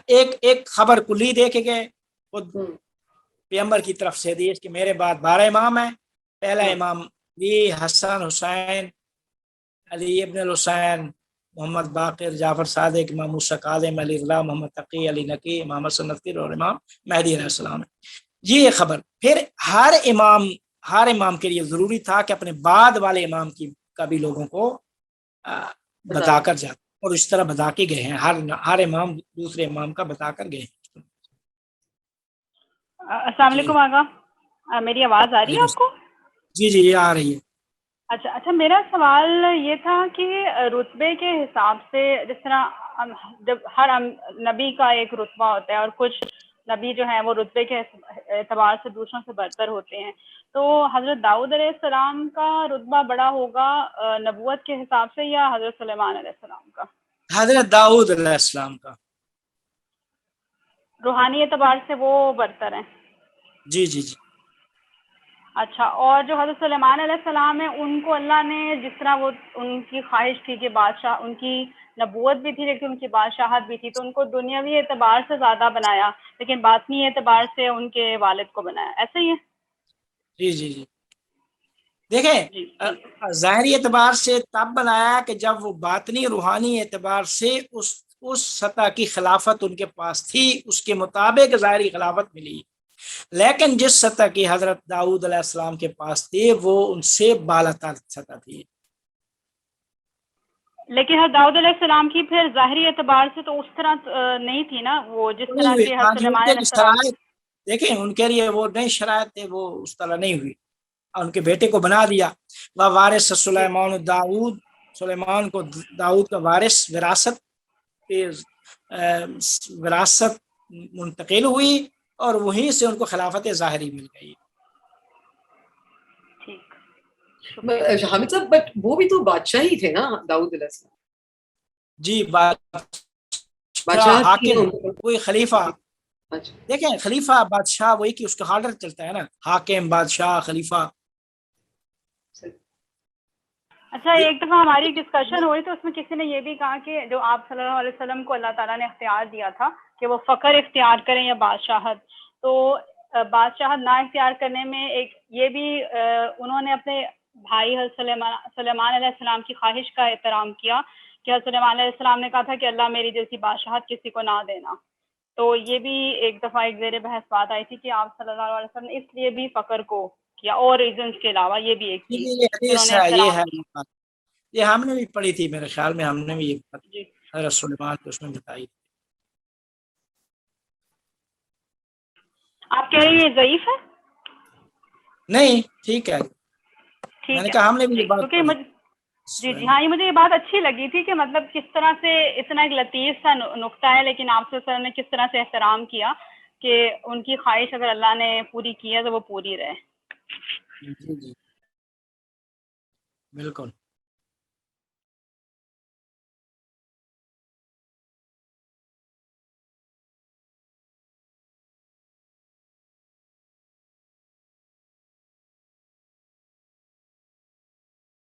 ایک خبر کلی دے کے گئے خود پیغمبر کی طرف سے دی کہ میرے بعد 12 امام ہیں. پہلا امام علی، حسن، حسین، علی ابن الحسین، محمد باقر، جعفر صادق، امام موسیٰ کاظم، علی اللہ، محمد تقی، علی نقی، امام حسن نصیر، اور امام مہدی علیہ السلام. یہ خبر پھر ہر امام کے لیے ضروری تھا کہ اپنے بعد والے امام کا بھی لوگوں کو بتا کر جاتا، اور اس طرح بتا کے گئے ہیں. ہر امام دوسرے امام کا بتا کر گئے ہیں. السلام علیکم آقا، میری آواز آ رہی ہے آپ کو؟ جی جی یہ آ رہی ہے. اچھا میرا سوال یہ تھا کہ رتبے کے حساب سے جس طرح جب ہر نبی کا ایک رتبہ ہوتا ہے اور کچھ نبی جو ہیں وہ رتبے کے اعتبار سے دوسروں سے برتر ہوتے ہیں، تو حضرت داؤد علیہ السلام کا رتبہ بڑا ہوگا نبوت کے حساب سے یا حضرت سلیمان علیہ السلام کا؟ حضرت داؤد علیہ السلام کا. روحانی اعتبار سے وہ برتر ہیں؟ جی جی جی. اچھا، اور جو حضرت سلیمان علیہ السلام ہیں ان کو اللہ نے جس طرح وہ ان کی خواہش تھی کہ بادشاہ، ان کی نبوت بھی تھی لیکن ان کی بادشاہت بھی تھی، تو ان کو دنیاوی اعتبار سے زیادہ بنایا لیکن باطنی اعتبار سے ان کے والد کو بنایا، ایسا ہی ہے؟ جی جی جی. دیکھیں ظاہری اعتبار سے تب بنایا کہ جب وہ باطنی روحانی اعتبار سے اس سطح کی خلافت ان کے پاس تھی، اس کے مطابق ظاہری خلافت ملی. لیکن جس سطح کی حضرت داؤد علیہ السلام کے پاس تھی وہ ان سے بالاتر سطح تھی. لیکن حضرت داؤد علیہ السلام کی پھر ظاہری اعتبار سے تو اس طرح نہیں تھی نا، وہ جس طرح نہیں کے ہوئی. حضرت سلیمان علیہ السلام. شرائط دیکھیں ان کے لیے وہ نئی شرائط تھے، وہ اس طرح نہیں ہوئی. ان کے بیٹے کو بنا دیا وہ وارث سلیمان داؤد، سلیمان کو داؤد کا وارث، وراثت منتقل ہوئی اور وہیں سے ان کو خلافت ظاہری مل گئی. ٹھیک. حامد صاحب بٹ وہ بھی تو بادشاہ ہی تھے نا داؤد علیہ السلام. جی بادشاہ حاکم کوئی خلیفہ. اچھا دیکھیں خلیفہ بادشاہ وہی کہ اس کا آرڈر چلتا ہے نا، حاکم بادشاہ خلیفہ. اچھا، ایک دفعہ ہماری ڈسکشن ہوئی تو اس میں کسی نے یہ بھی کہا کہ جو آپ صلی اللہ علیہ وسلم کو اللہ تعالیٰ نے اختیار دیا تھا کہ وہ فقر اختیار کریں یا بادشاہت، تو بادشاہت نہ اختیار کرنے میں ایک یہ بھی انہوں نے اپنے بھائی حضرت سلیمان علیہ السلام کی خواہش کا احترام کیا کہ حضرت سلیمان علیہ السلام نے کہا تھا کہ اللہ میری جیسی بادشاہت کسی کو نہ دینا. تو یہ بھی ایک دفعہ ایک زیر بحث بات آئی تھی کہ آپ صلی اللہ علیہ وسلم نے اس لیے بھی فقر کو کیا اور ریزنز کے علاوہ یہ بھی ایک چیز یہ حدیث انہوں نے ہے، یہ احترام ہے بات. یہ ہم نے بھی پڑھی تھی، میرے خیال میں ہم نے بھی یہ جی. حضرت سلیمان کو اس میں بتائی. آپ کہہ رہے ہیں یہ ضعیف ہے؟ نہیں ٹھیک ہے، میں ٹھیک نے ہے کہا ہم نے بھی جی، یہ بات کیونکہ پڑھی. جی ہاں، یہ مجھے یہ بات اچھی لگی تھی کہ مطلب کس طرح سے اتنا ایک لطیف سا نقطہ ہے، لیکن آپ صلی اللہ علیہ وسلم نے کس طرح سے احترام کیا کہ ان کی خواہش اگر اللہ نے پوری کی ہے تو وہ پوری رہے. جی بالکل.